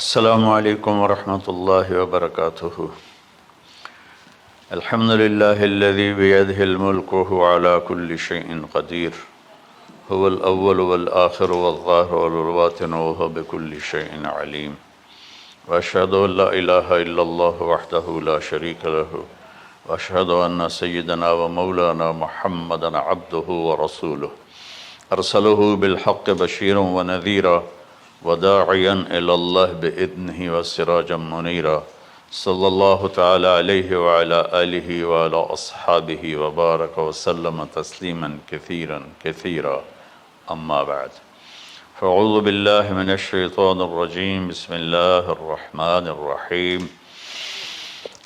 السلام علیکم ورحمۃ اللہ وبرکاتہ۔ الحمد للہ الذی بیدہ الملک وہو علی کل شیء قدیر، هو الاول والآخر والظاہر والباطن وہو بکل شیء علیم، واشہد ان لا الہ الا اللہ وحدہ لا شریک لہ، واشہد ان سیدنا ومولانا محمدا عبدہ ورسولہ، ارسلہ بالحق بشیرا ونذیرا وداعیا الی اللہ بإذنہ وسراجا منیرا، صلی اللہ تعالی علیہ وعلی آلہ وعلی اصحابہ وبارک وسلم تسلیما کثیرا کثیرا، اما بعد فاعوذ باللہ من الشیطان الرجیم، بسم اللہ الرحمن الرحیم۔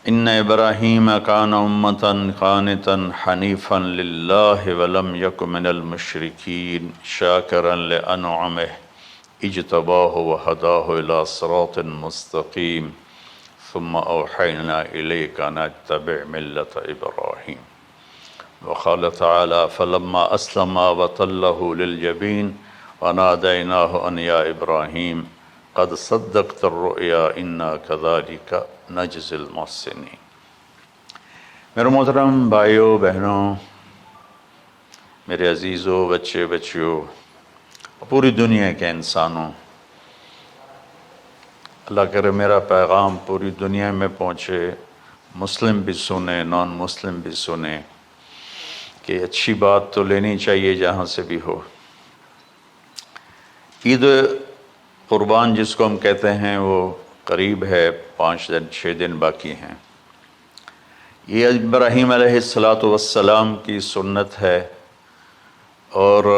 ان ابراہیم کان امۃ قانتا حنیفا للہ ولم یک من المشرکین شاکرا لانعمہ اجتباہ وہداہ الی صراط مستقیم، ثم اوحینا الیک ان اتبع ملۃ ابراہیم۔ وقال تعالی فلما اسلما وتلہ للجبین ونادیناہ ان یا ابراہیم قد صدقت الرؤیا انا کذلک نجزی المحسنین۔ میرے محترم بھائیوں بہنوں، میرے عزیزوں، بچے بچیوں، پوری دنیا کے انسانوں، اللہ کرے میرا پیغام پوری دنیا میں پہنچے، مسلم بھی سنیں، نان مسلم بھی سنیں، کہ اچھی بات تو لینی چاہیے جہاں سے بھی ہو۔ عید قربان جس کو ہم کہتے ہیں وہ قریب ہے، 5 دن 6 دن باقی ہیں۔ یہ ابراہیم علیہ السلام کی سنت ہے، اور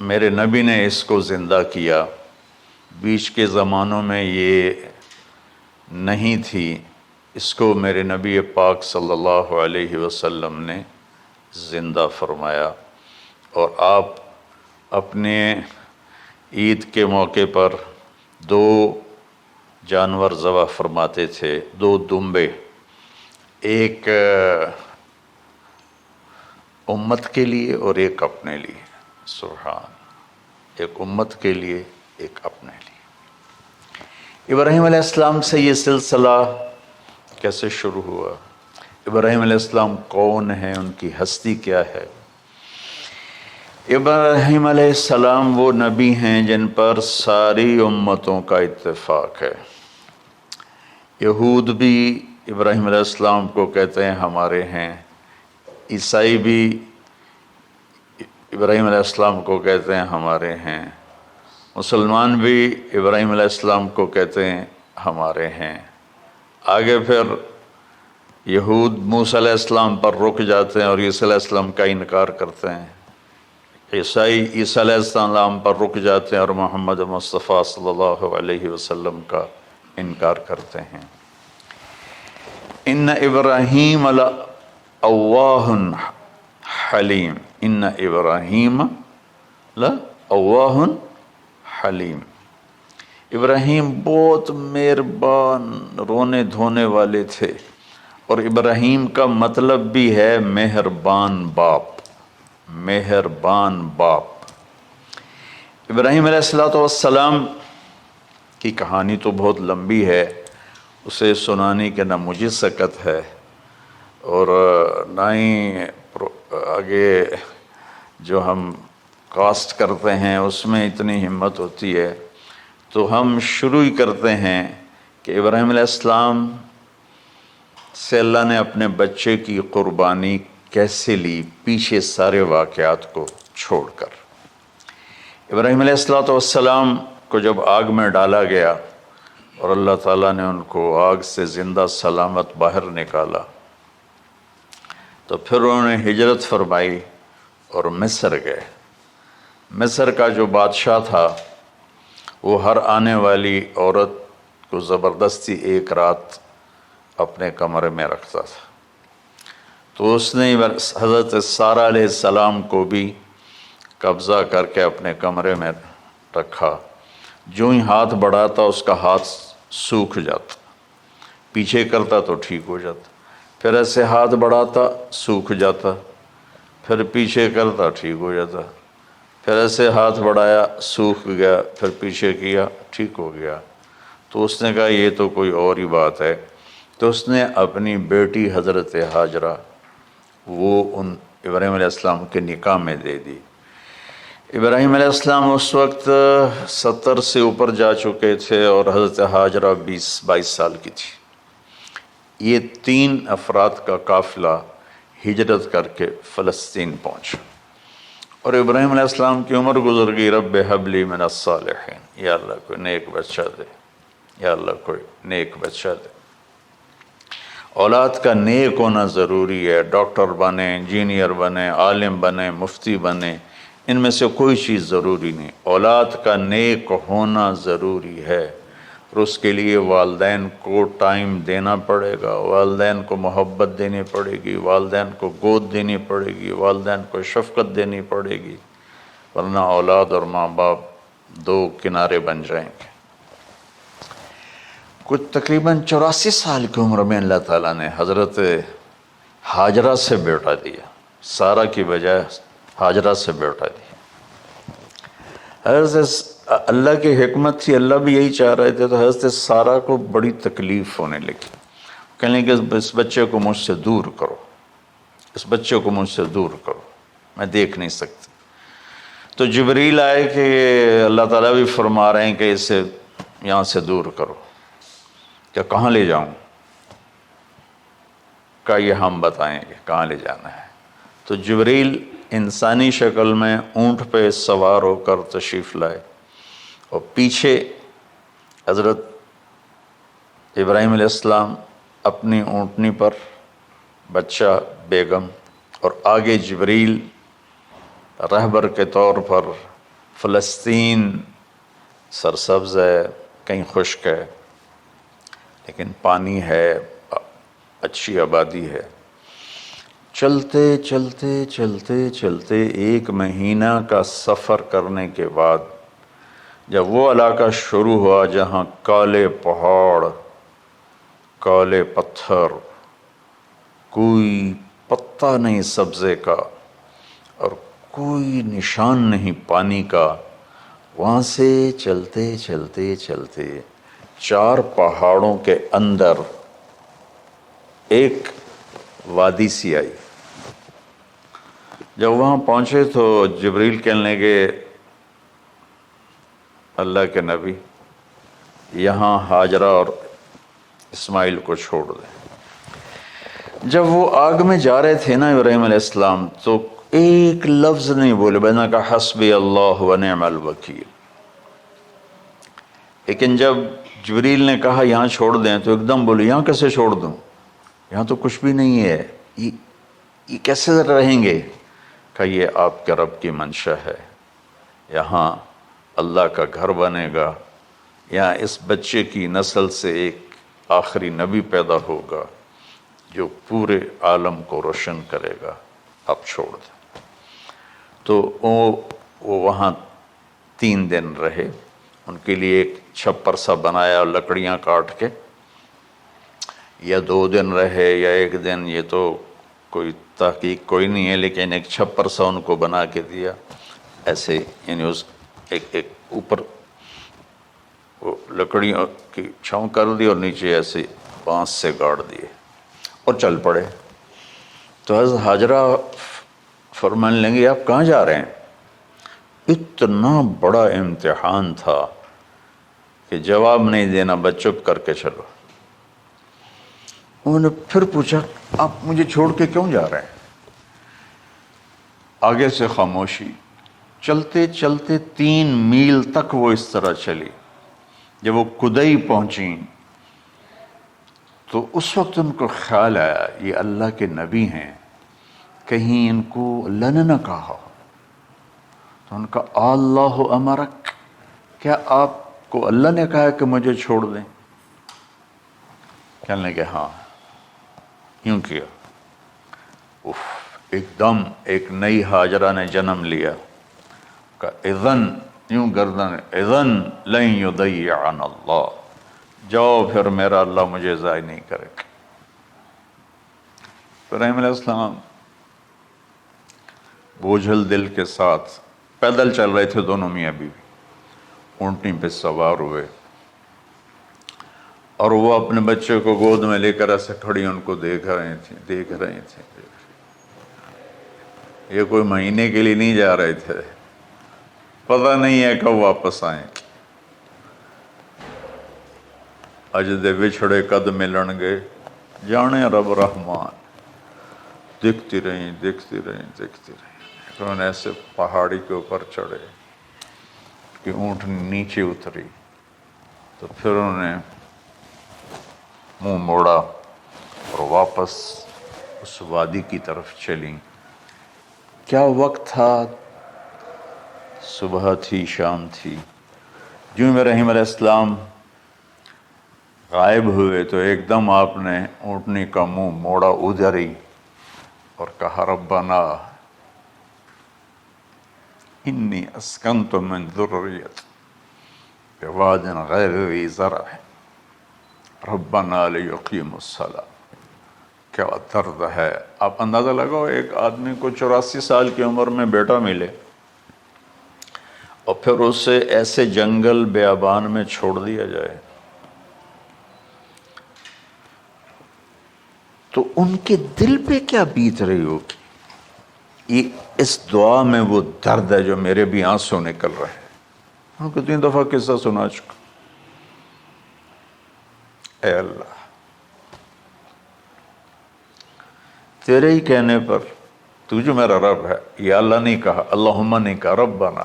میرے نبی نے اس کو زندہ کیا۔ بیچ کے زمانوں میں یہ نہیں تھی، اس کو میرے نبی پاک صلی اللہ علیہ وسلم نے زندہ فرمایا، اور آپ اپنے عید کے موقع پر 2 جانور ذبح فرماتے تھے، 2 دمبے، ایک امت کے لیے اور ایک اپنے لیے۔ سبحان، ایک امت کے لیے، ایک اپنے لیے۔ ابراہیم علیہ السلام سے یہ سلسلہ کیسے شروع ہوا؟ ابراہیم علیہ السلام کون ہیں؟ ان کی ہستی کیا ہے؟ ابراہیم علیہ السلام وہ نبی ہیں جن پر ساری امتوں کا اتفاق ہے۔ یہود بھی ابراہیم علیہ السلام کو کہتے ہیں ہمارے ہیں، عیسائی بھی ابراہیم علیہ السلام کو کہتے ہیں ہمارے ہیں، مسلمان بھی ابراہیم علیہ السلام کو کہتے ہیں ہمارے ہیں۔ آگے پھر یہود موسیٰ علیہ السلام پر رک جاتے ہیں اور عیسیٰ علیہ السلام کا انکار کرتے ہیں، عیسائی عیسیٰ علیہ السلام پر رک جاتے ہیں اور محمد مصطفیٰ صلی اللہ علیہ وسلم کا انکار کرتے ہیں۔ ان ابراہیم لأواہ حلیم، ان ابراہیم لأواہ حلیم، ابراہیم بہت مہربان، رونے دھونے والے تھے، اور ابراہیم کا مطلب بھی ہے مہربان باپ، مہربان باپ۔ ابراہیم علیہ السلام کی کہانی تو بہت لمبی ہے، اسے سنانے کے نہ مجھے سکت ہے، اور نہ ہی آگے جو ہم کاسٹ کرتے ہیں اس میں اتنی ہمت ہوتی ہے۔ تو ہم شروع ہی کرتے ہیں کہ ابراہیم علیہ السلام سے اللہ نے اپنے بچے کی قربانی کیسے لی، پیچھے سارے واقعات کو چھوڑ کر۔ ابراہیم علیہ السلام کو جب آگ میں ڈالا گیا اور اللہ تعالیٰ نے ان کو آگ سے زندہ سلامت باہر نکالا، تو پھر انہوں نے ہجرت فرمائی اور مصر گئے۔ مصر کا جو بادشاہ تھا وہ ہر آنے والی عورت کو زبردستی 1 رات اپنے کمرے میں رکھتا تھا، تو اس نے حضرت سارہ علیہ السلام کو بھی قبضہ کر کے اپنے کمرے میں رکھا۔ جو ہی ہاتھ بڑھاتا اس کا ہاتھ سوکھ جاتا، پیچھے کرتا تو ٹھیک ہو جاتا، پھر ایسے ہاتھ بڑھاتا سوکھ جاتا، پھر پیچھے کرتا ٹھیک ہو جاتا، پھر ایسے ہاتھ بڑھایا، سوکھ گیا، پھر پیچھے کیا، ٹھیک ہو گیا۔ تو اس نے کہا یہ تو کوئی اور ہی بات ہے۔ تو اس نے اپنی بیٹی حضرت ہاجرہ وہ ان ابراہیم علیہ السلام کے نکاح میں دے دی۔ ابراہیم علیہ السلام اس وقت 70 سے اوپر جا چکے تھے اور حضرت ہاجرہ 22 سال کی تھی۔ یہ 3 افراد کا قافلہ ہجرت کر کے فلسطین پہنچا، اور ابراہیم علیہ السلام کی عمر گزر گئی۔ رب ہب لی من الصالحین، یا اللہ کوئی نیک بچہ دے، یا اللہ کوئی نیک بچہ دے۔ اولاد کا نیک ہونا ضروری ہے۔ ڈاکٹر بنے، انجینئر بنے، عالم بنے، مفتی بنے، ان میں سے کوئی چیز ضروری نہیں، اولاد کا نیک ہونا ضروری ہے۔ اور اس کے لیے والدین کو ٹائم دینا پڑے گا، والدین کو محبت دینی پڑے گی، والدین کو گود دینی پڑے گی، والدین کو شفقت دینی پڑے گی، ورنہ اولاد اور ماں باپ 2 کنارے بن جائیں گے۔ کچھ تقریباً 84 سال کی عمر میں اللہ تعالیٰ نے حضرت ہاجرہ سے بیٹا دیا، سارہ کی بجائے ہاجرہ سے بیٹا دیا۔ حضرت اللہ کی حکمت تھی، اللہ بھی یہی چاہ رہے تھے، تو حضرت سارہ کو بڑی تکلیف ہونے لگی۔ کہنے کہ اس بچے کو مجھ سے دور کرو، اس بچے کو مجھ سے دور کرو، میں دیکھ نہیں سکتی۔ تو جبریل آئے کہ اللہ تعالیٰ بھی فرما رہے ہیں کہ اسے یہاں سے دور کرو۔ کہ کہاں لے جاؤں؟ کہ یہ ہم بتائیں گے کہاں لے جانا ہے۔ تو جبریل انسانی شکل میں اونٹ پہ سوار ہو کر تشریف لائے، اور پیچھے حضرت ابراہیم علیہ السلام اپنی اونٹنی پر، بچہ بیگم، اور آگے جبریل رہبر کے طور پر۔ فلسطین سرسبز ہے، کہیں خشک ہے، لیکن پانی ہے، اچھی آبادی ہے۔ چلتے چلتے چلتے چلتے 1 مہینہ کا سفر کرنے کے بعد جب وہ علاقہ شروع ہوا جہاں کالے پہاڑ، کالے پتھر، کوئی پتا نہیں سبزے کا اور کوئی نشان نہیں پانی کا، وہاں سے چلتے چلتے چلتے 4 پہاڑوں کے اندر ایک وادی سی آئی۔ جب وہاں پہنچے تو جبریل کہنے لگے اللہ کے نبی یہاں ہاجرہ اور اسماعیل کو چھوڑ دیں۔ جب وہ آگ میں جا رہے تھے نا ابراہیم علیہ السلام، تو ایک لفظ نہیں بولے، بس نے کہا حسبی اللہ و نعم الوکیل۔ لیکن جب جبریل نے کہا یہاں چھوڑ دیں تو ایک دم بولے یہاں کیسے چھوڑ دوں، یہاں تو کچھ بھی نہیں ہے، یہ کیسے رہیں گے؟ کہ یہ آپ کے رب کی منشا ہے، یہاں اللہ کا گھر بنے گا، یہاں اس بچے کی نسل سے ایک آخری نبی پیدا ہوگا جو پورے عالم کو روشن کرے گا، آپ چھوڑ دیں۔ تو وہ وہاں 3 دن رہے، ان کے لیے ایک چھپر سا بنایا لکڑیاں کاٹ کے، یا 2 دن رہے یا 1 دن، یہ تو کوئی تحقیق کوئی نہیں ہے، لیکن ایک چھپر سا ان کو بنا کے دیا ایسے، یعنی اس ایک اوپر وہ لکڑیوں کی چھاؤں کر دی اور نیچے ایسے بانس سے گاڑ دیے اور چل پڑے۔ تو حضرت ہاجرہ فرمانے لگی آپ کہاں جا رہے ہیں؟ اتنا بڑا امتحان تھا کہ جواب نہیں دینا، بس چپ کر کے چلو۔ انہوں نے پھر پوچھا آپ مجھے چھوڑ کے کیوں جا رہے ہیں؟ آگے سے خاموشی۔ چلتے چلتے 3 میل تک وہ اس طرح چلی۔ جب وہ کدئی پہنچیں تو اس وقت ان کو خیال آیا یہ اللہ کے نبی ہیں، کہیں ان کو اللہ نے نہ کہا ہو۔ تو ان کا اللہ امرک، کیا آپ کو اللہ نے کہا کہ مجھے چھوڑ دیں؟ کہنے لگے ہاں، یوں کیا۔ ایک دم ایک نئی ہاجرہ نے جنم لیا کہ اذن، یوں گردن، اذن لن یضیعنا اللہ، جاؤ پھر میرا اللہ مجھے ضائع نہیں کرے گا۔ ابراہیم علیہ السلام بوجھل دل کے ساتھ پیدل چل رہے تھے دونوں میاں بیوی، اونٹنی پہ سوار ہوئے، اور وہ اپنے بچے کو گود میں لے کر ایسے کھڑی ان کو دیکھ رہے تھے. یہ کوئی مہینے کے لیے نہیں جا رہے تھے، پتہ نہیں ہے کب واپس آئیں. اج دے وچھڑے قد ملن گے، جانے رب رحمان. دیکھتی رہیں. انہوں نے ایسے پہاڑی کے اوپر چڑھے کہ اونٹنی نیچے اتری، تو پھر انہوں نے منہ موڑا اور واپس اس وادی کی طرف چلیں. کیا وقت تھا، صبح تھی، شام تھی. جو ابراہیم علیہ السلام غائب ہوئے تو ایک دم آپ نے اونٹنی کا منہ موڑا ادھر ہی اور کہا ربنا انی اسکنت من ذریت بواد غیر ذی زرع ربنا لیقیموا الصلاۃ. کیا درد ہے. آپ اندازہ لگاؤ، ایک آدمی کو 84 سال کی عمر میں بیٹا ملے اور پھر اسے ایسے جنگل بیابان میں چھوڑ دیا جائے، تو ان کے دل پہ کیا بیت رہی ہوگی. یہ اس دعا میں وہ درد ہے جو میرے بھی آنسو نکل رہے ہیں. ہم کو 3 دفعہ قصہ سنا چکا. اے اللہ، تیرے ہی کہنے پر، تو جو میرا رب ہے. یا اللہ نہیں کہا، اللہم نہیں کہا، ربنا.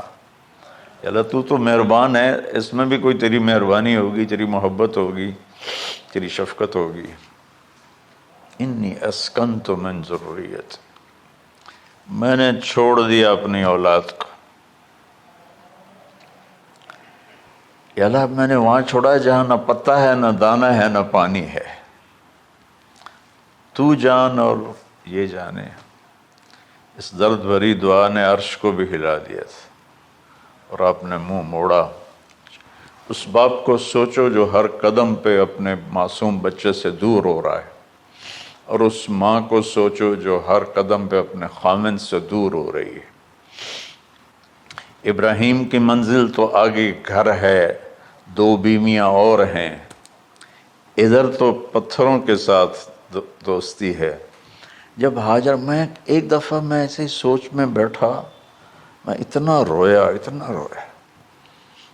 یا اللہ تو تو مہربان ہے، اس میں بھی کوئی تیری مہربانی ہوگی، تیری محبت ہوگی، تیری شفقت ہوگی. انی اسکنت من ذریت، میں نے چھوڑ دیا اپنی اولاد کو. یا اللہ میں نے وہاں چھوڑا جہاں نہ پتہ ہے، نہ دانہ ہے، نہ پانی ہے. تو جان اور یہ جانے. اس درد بھری دعا نے عرش کو بھی ہلا دیا تھا، اور آپ نے منہ موڑا. اس باپ کو سوچو جو ہر قدم پہ اپنے معصوم بچے سے دور ہو رہا ہے، اور اس ماں کو سوچو جو ہر قدم پہ اپنے خامن سے دور ہو رہی ہے. ابراہیم کی منزل تو آگے گھر ہے، 2 بیویاں اور ہیں، ادھر تو پتھروں کے ساتھ دوستی ہے. جب ہاجر، میں ایک دفعہ میں ایسے سوچ میں بیٹھا، میں اتنا رویا.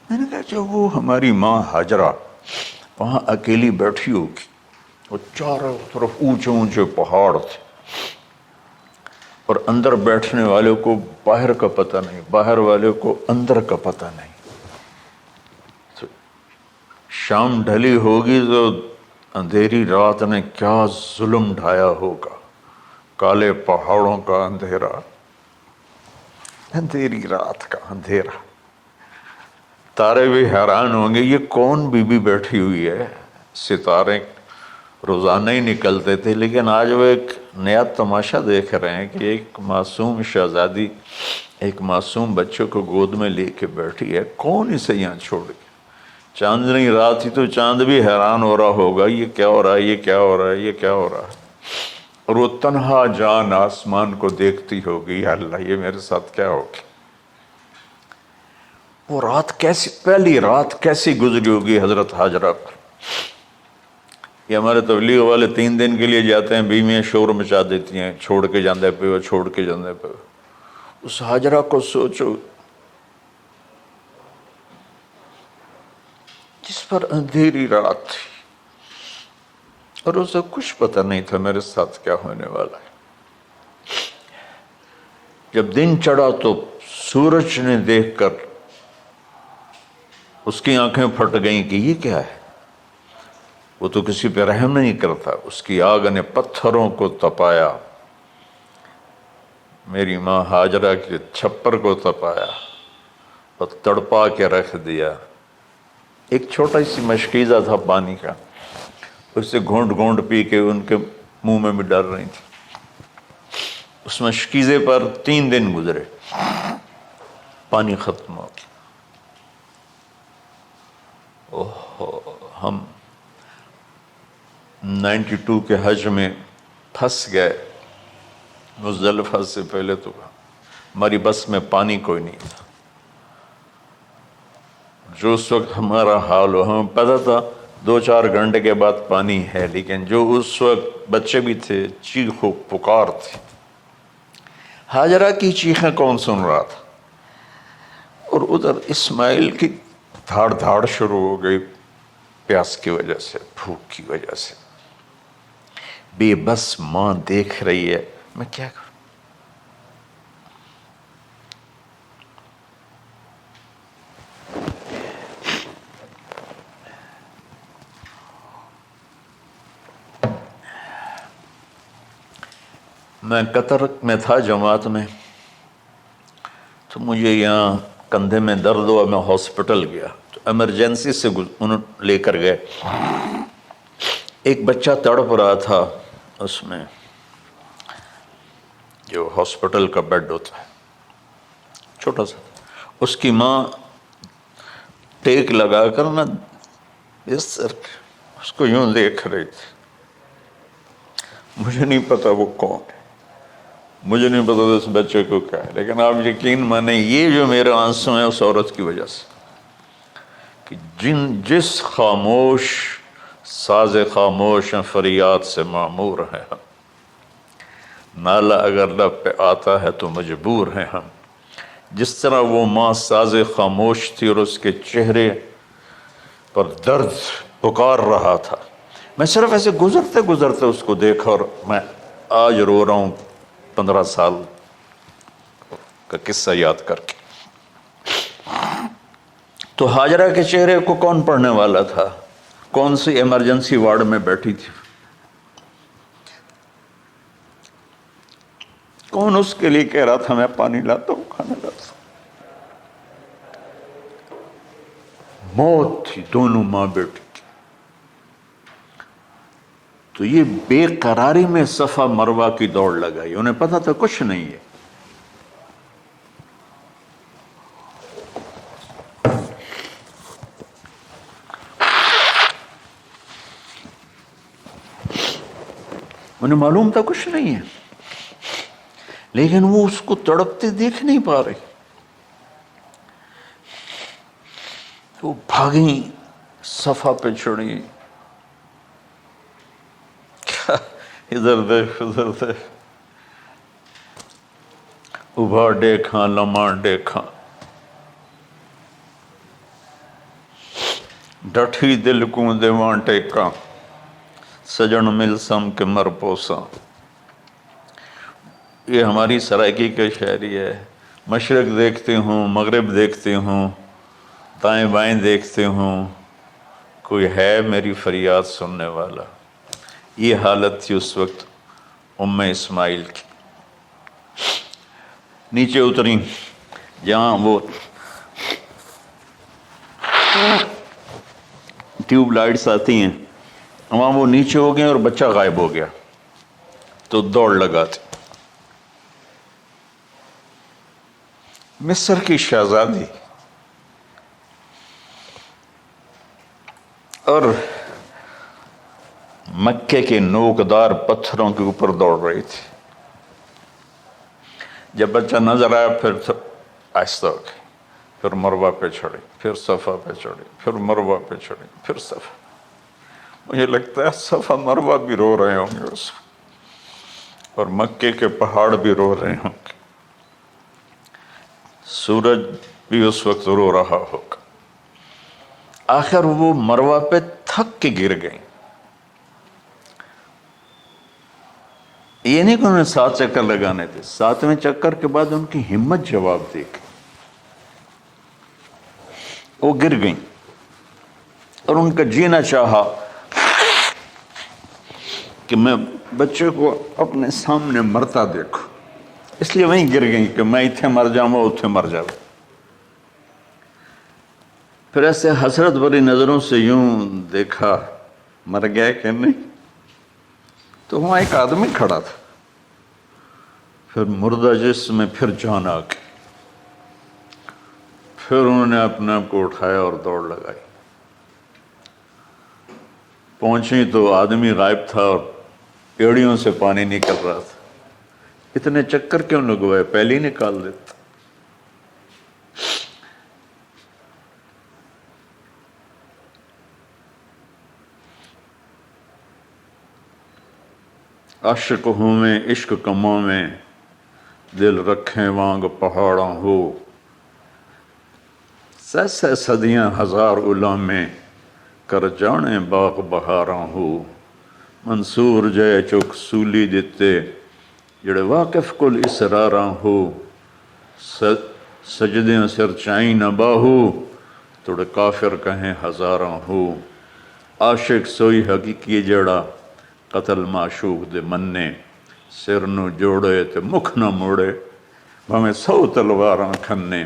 میں نے کہا جب وہ ہماری ماں ہاجرہ وہاں اکیلی بیٹھی ہوگی، وہ چاروں طرف اونچے اونچے پہاڑ تھے، اور اندر بیٹھنے والے کو باہر کا پتہ نہیں، باہر والے کو اندر کا پتہ نہیں. تو شام ڈھلی ہوگی تو اندھیری رات نے کیا ظلم ڈھایا ہوگا. کالے پہاڑوں کا اندھیرا، اندھیری رات کا اندھیرا. تارے بھی حیران ہوں گے یہ کون بی بی بیٹھی ہوئی ہے. ستارے روزانہ ہی نکلتے تھے، لیکن آج وہ ایک نیا تماشا دیکھ رہے ہیں کہ ایک معصوم شہزادی ایک معصوم بچے کو گود میں لے کے بیٹھی ہے. کون اسے یہاں چھوڑ گیا. چاندنی رات ہی تو چاند بھی حیران ہو رہا ہوگا، یہ کیا ہو رہا ہے، یہ کیا ہو رہا ہے، یہ کیا ہو رہا ہے. اور وہ تنہا جان آسمان کو دیکھتی ہوگی، یا اللہ یہ میرے ساتھ کیا ہوگی. وہ رات کیسی، پہلی رات کیسی گزری ہوگی حضرت ہاجرہ پر. یہ ہمارے تبلیغ والے 3 دن کے لیے جاتے ہیں، بیویاں شور مچا دیتی ہیں، چھوڑ کے جاندے پہ وہ، چھوڑ کے جاندے پہ. اس ہاجرہ کو سوچو جس پر اندھیری رات تھی اور اسے کچھ پتہ نہیں تھا میرے ساتھ کیا ہونے والا ہے. جب دن چڑھا تو سورج نے دیکھ کر اس کی آنکھیں پھٹ گئیں کہ یہ کیا ہے. وہ تو کسی پہ رحم نہیں کرتا. اس کی آگ نے پتھروں کو تپایا، میری ماں ہاجرہ کے چھپر کو تپایا اور تڑپا کے رکھ دیا. ایک چھوٹا سی مشکیزہ تھا پانی کا، اس سے گھونٹ گھونٹ پی کے ان کے منہ میں بھی ڈال رہی تھی. اس مشکیزے پر 3 دن گزرے، پانی ختم ہو گیا. ہم 92 کے حج میں پھنس گئے. مزدلفہ سے پہلے تو ہماری بس میں پانی کوئی نہیں تھا. جو اس وقت ہمارا حال ہو، ہمیں پتہ تھا 2-4 گھنٹے کے بعد پانی ہے، لیکن جو اس وقت بچے بھی تھے، چیخ و پکار تھی۔ ہاجرہ کی چیخیں کون سن رہا تھا؟ اور ادھر اسماعیل کی دھاڑ دھاڑ شروع ہو گئی، پیاس کی وجہ سے، بھوک کی وجہ سے۔ بے بس ماں دیکھ رہی ہے، میں کیا کروں؟ میں قطر میں تھا جماعت میں، تو مجھے یہاں کندھے میں درد ہوا، میں ہاسپٹل گیا تو ایمرجنسی سے انہوں لے کر گئے۔ ایک بچہ تڑپ رہا تھا اس میں، جو ہاسپٹل کا بیڈ ہوتا ہے، چھوٹا سا، اس کی ماں ٹیک لگا کر نا اس کو یوں دیکھ رہی تھی۔ مجھے نہیں پتا وہ کون ہے، مجھے نہیں پتا اس بچے کو کیا ہے، لیکن آپ یقین مانیں یہ جو میرے آنسو ہیں اس عورت کی وجہ سے، کہ جس خاموش ساز خاموش فریاد سے معمور ہیں ہم، نالہ اگر لب پہ آتا ہے تو مجبور ہیں ہم۔ جس طرح وہ ماں ساز خاموش تھی اور اس کے چہرے پر درد پکار رہا تھا، میں صرف ایسے گزرتے گزرتے اس کو دیکھا اور میں آج رو رہا ہوں 15 سال کا قصہ یاد کر کے۔ تو ہاجرہ کے چہرے کو کون پڑھنے والا تھا؟ کون سی ایمرجنسی وارڈ میں بیٹھی تھی؟ کون اس کے لیے کہہ رہا تھا میں پانی لاتا ہوں، کھانا لاتا ہوں؟ موت تھی، دونوں ماں بیٹی کی۔ تو یہ بے قراری میں صفا مروہ کی دوڑ لگائی، انہیں پتا تھا کچھ نہیں ہے۔ انہیں معلوم تھا کچھ نہیں ہے، لیکن وہ اس کو تڑپتے دیکھ نہیں پا رہے۔ وہ بھاگیں، صفا پہ چڑھی، ادھر دیکھ ادھر دیکھ، ابھا دیکھاں لمحہ دیکھاں، ڈٹھی دل کو دیواں ٹیکاں، سجن مل سم کے مر پوساں۔ یہ ہماری سرائکی کا شاعری ہے۔ مشرق دیکھتے ہوں، مغرب دیکھتے ہوں، دائیں بائیں دیکھتے ہوں، کوئی ہے میری فریاد سننے والا۔ یہ حالت تھی اس وقت ام اسماعیل کی۔ نیچے اتری جہاں وہ ٹیوب لائٹس آتی ہیں، وہاں وہ نیچے ہو گئے اور بچہ غائب ہو گیا، تو دوڑ لگاتے۔ مصر کی شہزادی اور مکے کے نوکدار پتھروں کے اوپر دوڑ رہی تھی۔ جب بچہ نظر آیا پھر آہستہ ہو گئی، پھر مروہ پہ چڑھی، پھر صفا پہ چڑھی، پھر مروہ پہ چڑھی، پھر صفا۔ مجھے لگتا ہے صفا مروہ بھی رو رہے ہوں گے اس وقت، اور مکے کے پہاڑ بھی رو رہے ہوں گے، سورج بھی اس وقت رو رہا ہوگا۔ آخر وہ مروہ پہ تھک کے گر گئیں۔ یہ نہیں کہ انہوں نے 7 چکر لگانے تھے، 7ویں چکر کے بعد ان کی ہمت جواب دے گئی، وہ گر گئیں اور ان کا جینا چاہا کہ میں بچے کو اپنے سامنے مرتا دیکھوں، اس لیے وہیں گر گئیں کہ میں اتھے مر جاؤں وہ اتھے مر جاؤں۔ پھر ایسے حسرت بھری نظروں سے یوں دیکھا، مر گیا کہ نہیں؟ تو وہاں ایک آدمی کھڑا تھا، پھر مردہ جسم میں پھر جان آ گئی۔ پھر انہوں نے اپنے آپ کو اٹھایا اور دوڑ لگائی۔ پہنچی تو آدمی غائب تھا اور ایڑیوں سے پانی نکل رہا تھا۔ اتنے چکر کیوں لگوائے، پہلے ہی نکال دیتا۔ عاشق ہوں میں عشق کماں میں دل رکھیں وانگ پہاڑاں ہو سہ صدیاں ہزار علامے کر جانے باغ بہاراں ہو منصور جے چک سولی دتے جڑے واقف کل اسراراں ہو سجدیں سر چائیں نہ باہو توڑے کافر کہیں ہزاراں ہو عاشق سوئی حقیقی جڑا قتل معشوق دے مننے سر نو جوڑے تے مکھ نہ موڑے بھامیں 100 تلواراں کھنے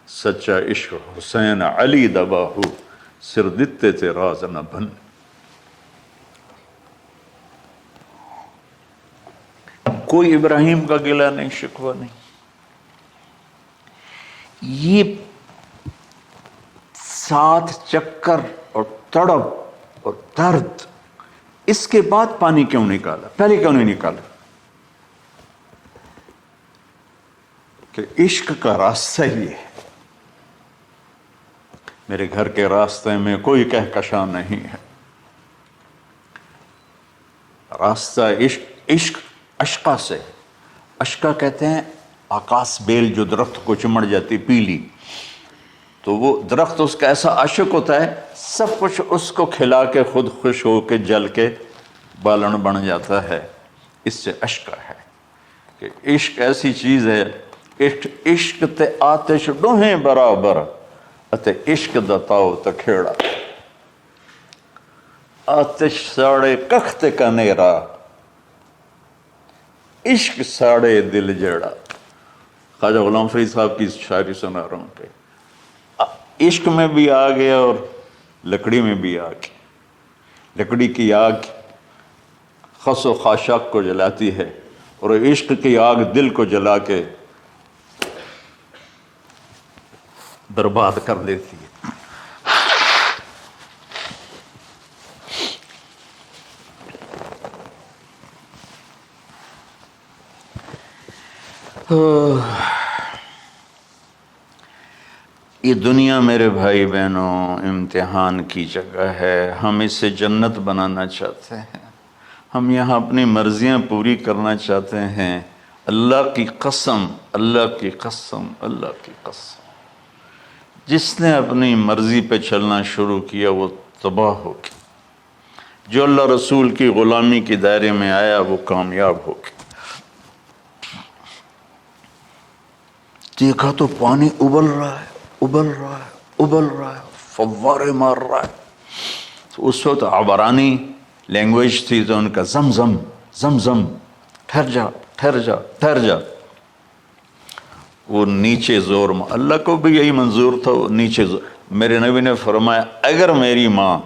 سچا عشق حسین علی دباہو سر دتے تے راز نہ بن کوئی ابراہیم کا گلہ نہیں شکوہ نہیں. یہ 7 چکر اور تڑپ اور درد، اس کے بعد پانی کیوں نکالا؟ پہلے کیوں نہیں نکالا؟ کہ عشق کا راستہ ہی ہے. میرے گھر کے راستے میں کوئی کہکشاں نہیں ہے، راستہ عشق اشقا سے. اشقا کہتے ہیں آکاس بیل جو درخت کو چمڑ جاتی پیلی، تو وہ درخت اس کا ایسا عاشق ہوتا ہے سب کچھ اس کو کھلا کے خود خوش ہو کے جل کے بالن بن جاتا ہے. اس سے اشقا ہے کہ عشق ایسی چیز ہے. عشق تے آتش ڈوہیں برابر اتے عشق دا تاؤ تکھیڑا. آتش ساڑے کخ تے کنیرا عشق ساڑے دل جیڑا. خواجہ غلام فرید صاحب کی شاعری سنا رہا ہوں کہ عشق میں بھی آگ ہے اور لکڑی میں بھی آگ ہے. لکڑی کی آگ خس و خاشاک کو جلاتی ہے اور عشق کی آگ دل کو جلا کے برباد کر دیتی ہے. یہ دنیا میرے بھائی بہنوں امتحان کی جگہ ہے. ہم اسے جنت بنانا چاہتے ہیں، ہم یہاں اپنی مرضیاں پوری کرنا چاہتے ہیں. اللہ کی قسم، اللہ کی قسم، اللہ کی قسم، جس نے اپنی مرضی پہ چلنا شروع کیا وہ تباہ ہو گیا. جو اللہ رسول کی غلامی کے دائرے میں آیا وہ کامیاب ہو گیا. دیکھا تو پانی ابل رہا ہے، ابل رہا ہے، ابل رہا ہے، فوارے مار رہا ہے. تو اس وقت عبرانی لینگویج تھی تو ان کا زم زم زم زم، ٹھہر جا ٹھہر جا ٹھہر جا. وہ نیچے زور میں، اللہ کو بھی یہی منظور تھا، وہ نیچے زور. میرے نبی نے فرمایا اگر میری ماں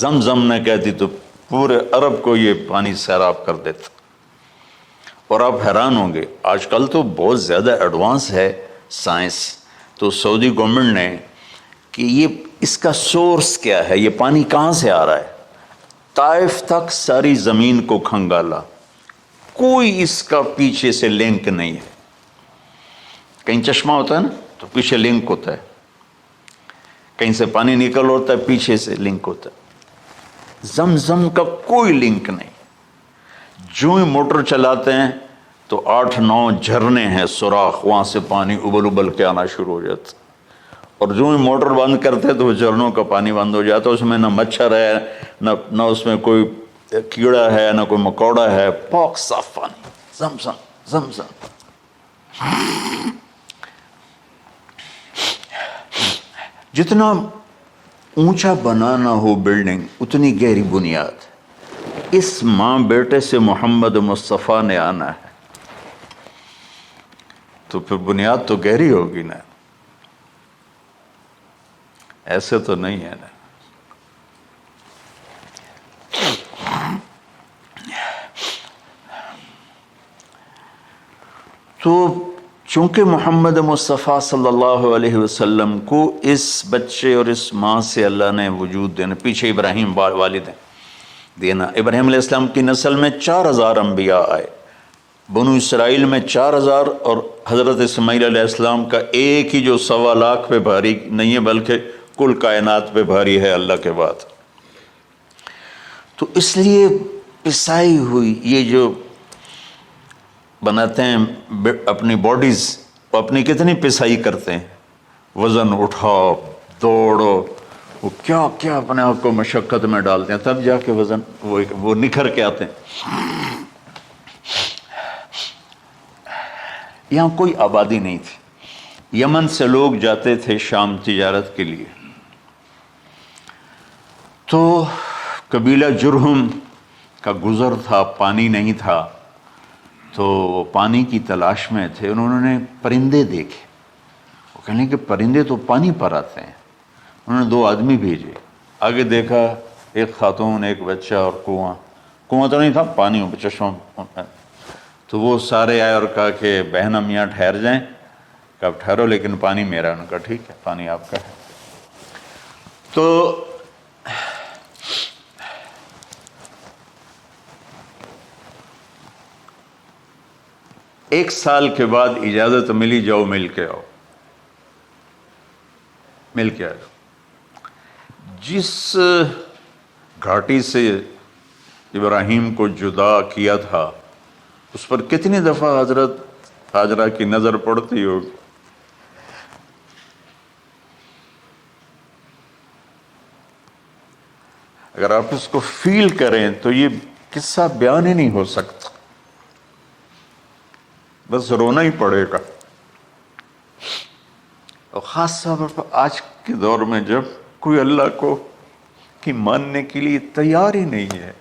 زم زم نہ کہتی تو پورے عرب کو یہ پانی سیراب کر دیتا. اور آپ حیران ہوں گے، آج کل تو بہت زیادہ ایڈوانس ہے سائنس. تو سعودی گورنمنٹ نے کہ یہ اس کا سورس کیا ہے، یہ پانی کہاں سے آ رہا ہے. طائف تک ساری زمین کو کھنگالا، کوئی اس کا پیچھے سے لنک نہیں ہے. کہیں چشمہ ہوتا ہے نا تو پیچھے لنک ہوتا ہے، کہیں سے پانی نکل ہوتا ہے پیچھے سے لنک ہوتا ہے. زمزم کا کوئی لنک نہیں. جو ہی موٹر چلاتے ہیں تو 8-9 جھرنے ہیں سوراخ، وہاں سے پانی ابل ابل کے آنا شروع ہو جاتا. اور جو ہی موٹر بند کرتے تو وہ جھرنوں کا پانی بند ہو جاتا. اس میں نہ مچھر ہے، نہ اس میں کوئی کیڑا ہے، نہ کوئی مکوڑا ہے، پاک صاف پانی. زمزم زمزم. جتنا اونچا بنانا ہو بلڈنگ اتنی گہری بنیاد. اس ماں بیٹے سے محمد مصطفیٰ نے آنا ہے تو پھر بنیاد تو گہری ہوگی نا، ایسے تو نہیں ہے نا. تو چونکہ محمد مصطفیٰ صلی اللہ علیہ وسلم کو اس بچے اور اس ماں سے اللہ نے وجود دینا، پیچھے ابراہیم والد ہیں دینا. ابراہیم علیہ السلام کی نسل میں 4000 انبیاء آئے، بنو اسرائیل میں 4000، اور حضرت اسماعیل علیہ السلام کا ایک ہی جو 1.25 لاکھ پہ بھاری نہیں ہے بلکہ کل کائنات پہ بھاری ہے اللہ کے بعد. تو اس لیے پسائی ہوئی یہ جو بناتے ہیں اپنی باڈیز، وہ اپنی کتنی پسائی کرتے ہیں، وزن اٹھاؤ، دوڑو، وہ کیا کیا اپنے آپ کو مشقت میں ڈالتے ہیں، تب جا کے وزن وہ نکھر کے آتے ہیں۔ یہاں کوئی آبادی نہیں تھی، یمن سے لوگ جاتے تھے شام تجارت کے لیے، تو قبیلہ جرہم کا گزر تھا، پانی نہیں تھا، تو وہ پانی کی تلاش میں تھے، انہوں نے پرندے دیکھے، وہ کہنے کہ پرندے تو پانی پر آتے ہیں، انہوں نے 2 آدمی بھیجے، آگے دیکھا ایک خاتون، ایک بچہ اور کنواں تو نہیں تھا، پانی چشمہ، تو وہ سارے آئے اور کہا کہ بہن ہم یہاں ٹھہر جائیں، کہ اب ٹھہرو لیکن پانی میرا، ان کا ٹھیک ہے پانی آپ کا ہے۔ تو ایک سال کے بعد اجازت ملی، جاؤ مل کے آؤ، مل کے آئے۔ جس گھاٹی سے ابراہیم کو جدا کیا تھا اس پر کتنی دفعہ حضرت ہاجرہ کی نظر پڑتی ہوگی، اگر آپ اس کو فیل کریں تو یہ قصہ بیان ہی نہیں ہو سکتا، بس رونا ہی پڑے گا۔ اور خاص طور پر آج کے دور میں جب کوئی اللہ کو کی ماننے کے لیے تیار ہی نہیں ہے،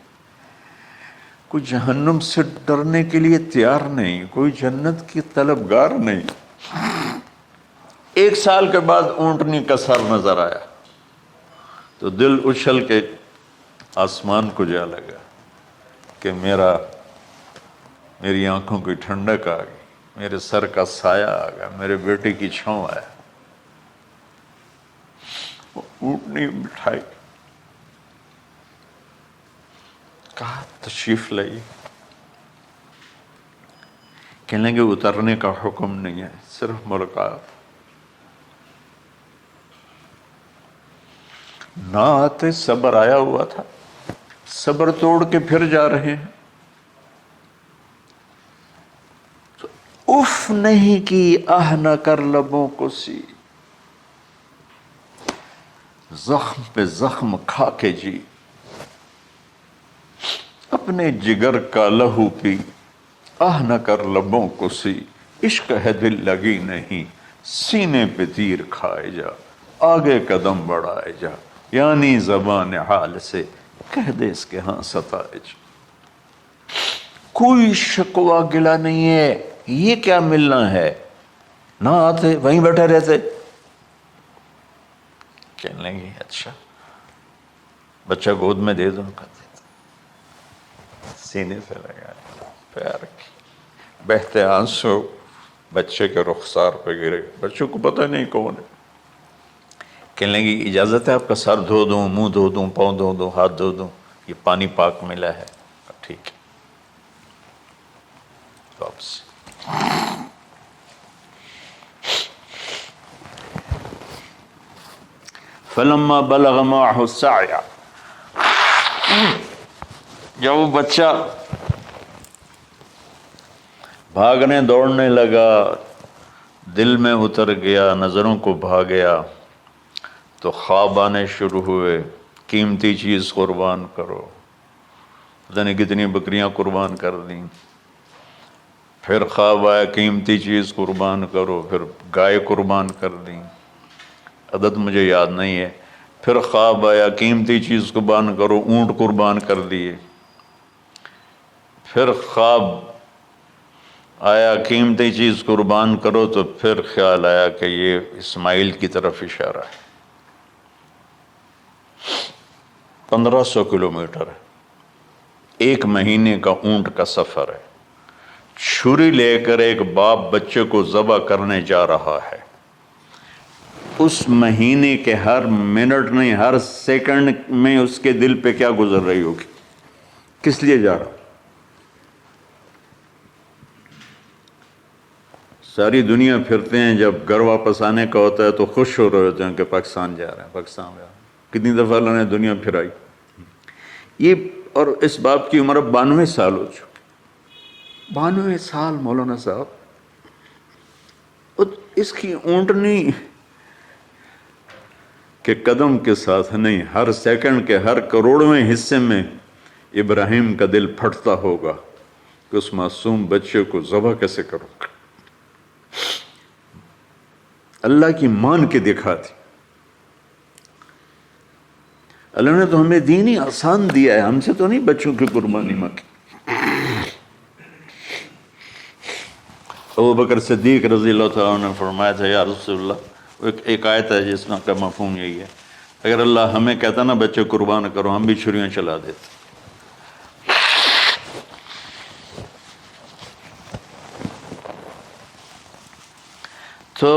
کوئی جہنم سے ڈرنے کے لیے تیار نہیں، کوئی جنت کی طلبگار نہیں۔ 1 سال کے بعد اونٹنی کا سر نظر آیا تو دل اچھل کے آسمان کو جا لگا کہ میری آنکھوں کی ٹھنڈک آ گئی، میرے سر کا سایہ آ گیا، میرے بیٹے کی چھاؤں آیا۔ وہ اونٹنی بٹھائی، کہا تشریف لائیے، کہنے لگے اترنے کا حکم نہیں ہے، صرف ملاقات۔ نہ آتے صبر آیا ہوا تھا، صبر توڑ کے پھر جا رہے ہیں، تو اف نہیں کی، آہ نہ کر لبوں کو سی، زخم پہ زخم کھا کے جی، اپنے جگر کا لہو پی، آہ نہ کر لبوں کو سی، عشق ہے دل لگی نہیں، سینے پہ تیر کھائے جا، آگے قدم بڑھائے جا، یعنی زبان حال سے کہہ دے اس کے ہاں ستائے جا۔ کوئی شکوہ گلا نہیں ہے، یہ کیا ملنا ہے، نہ آتے وہیں بیٹھے رہتے۔ کہنے لگے اچھا بچہ گود میں دے دو، سینے سے لگا پیار کی، بہتے آنسو بچے کے رخسار پہ گرے، بچوں کو پتہ نہیں کون ہے۔ کہنے لگی اجازت ہے آپ کا سر دھو دوں، منہ دھو دوں، پاؤں دھو دوں، ہاتھ دھو دوں، یہ پانی پاک ملا ہے، ٹھیک ہے واپس۔ فلما بلغ معه السعی، جب وہ بچہ بھاگنے دوڑنے لگا، دل میں اتر گیا، نظروں کو بھا گیا، تو خواب آنے شروع ہوئے، قیمتی چیز قربان کرو، پتہ نہیں کتنی بکریاں قربان کر دیں، پھر خواب آیا قیمتی چیز قربان کرو، پھر گائے قربان کر دیں، عدد مجھے یاد نہیں ہے، پھر خواب آیا قیمتی چیز قربان کرو، اونٹ قربان کر دیے، پھر خواب آیا قیمتی چیز قربان کرو، تو پھر خیال آیا کہ یہ اسماعیل کی طرف اشارہ ہے۔ 1500 کلومیٹر ہے، 1 مہینے کا اونٹ کا سفر ہے، چھری لے کر ایک باپ بچے کو ذبح کرنے جا رہا ہے، اس مہینے کے ہر منٹ نہیں، ہر سیکنڈ میں اس کے دل پہ کیا گزر رہی ہوگی، کس لیے جا رہا؟ ساری دنیا پھرتے ہیں، جب گھر واپس آنے کا ہوتا ہے تو خوش ہو رہے ہوتے ہیں کہ پاکستان جا رہے ہیں، پاکستان جا رہے ہیں۔ کتنی دفعہ اللہ نے دنیا پھرائی۔ یہ اور اس باپ کی عمر اب 92 سال ہو چکی، 92 سال مولانا صاحب، اور اس کی اونٹنی کے قدم کے ساتھ نہیں، ہر سیکنڈ کے ہر کروڑویں حصے میں ابراہیم کا دل پھٹتا ہوگا کہ اس معصوم بچے کو ذبح کیسے کروں۔ اللہ کی مان کے دکھا دی۔ اللہ نے تو ہمیں دین ہی آسان دیا ہے، ہم سے تو نہیں بچوں کی قربانی مانگی۔ ابو بکر صدیق رضی اللہ تعالیٰ عنہ نے فرمایا تھا یا رسول اللہ، ایک آیت ہے جس میں کا مفہوم یہی ہے، اگر اللہ ہمیں کہتا نا بچے قربان کرو، ہم بھی چھریاں چلا دیتے۔ تو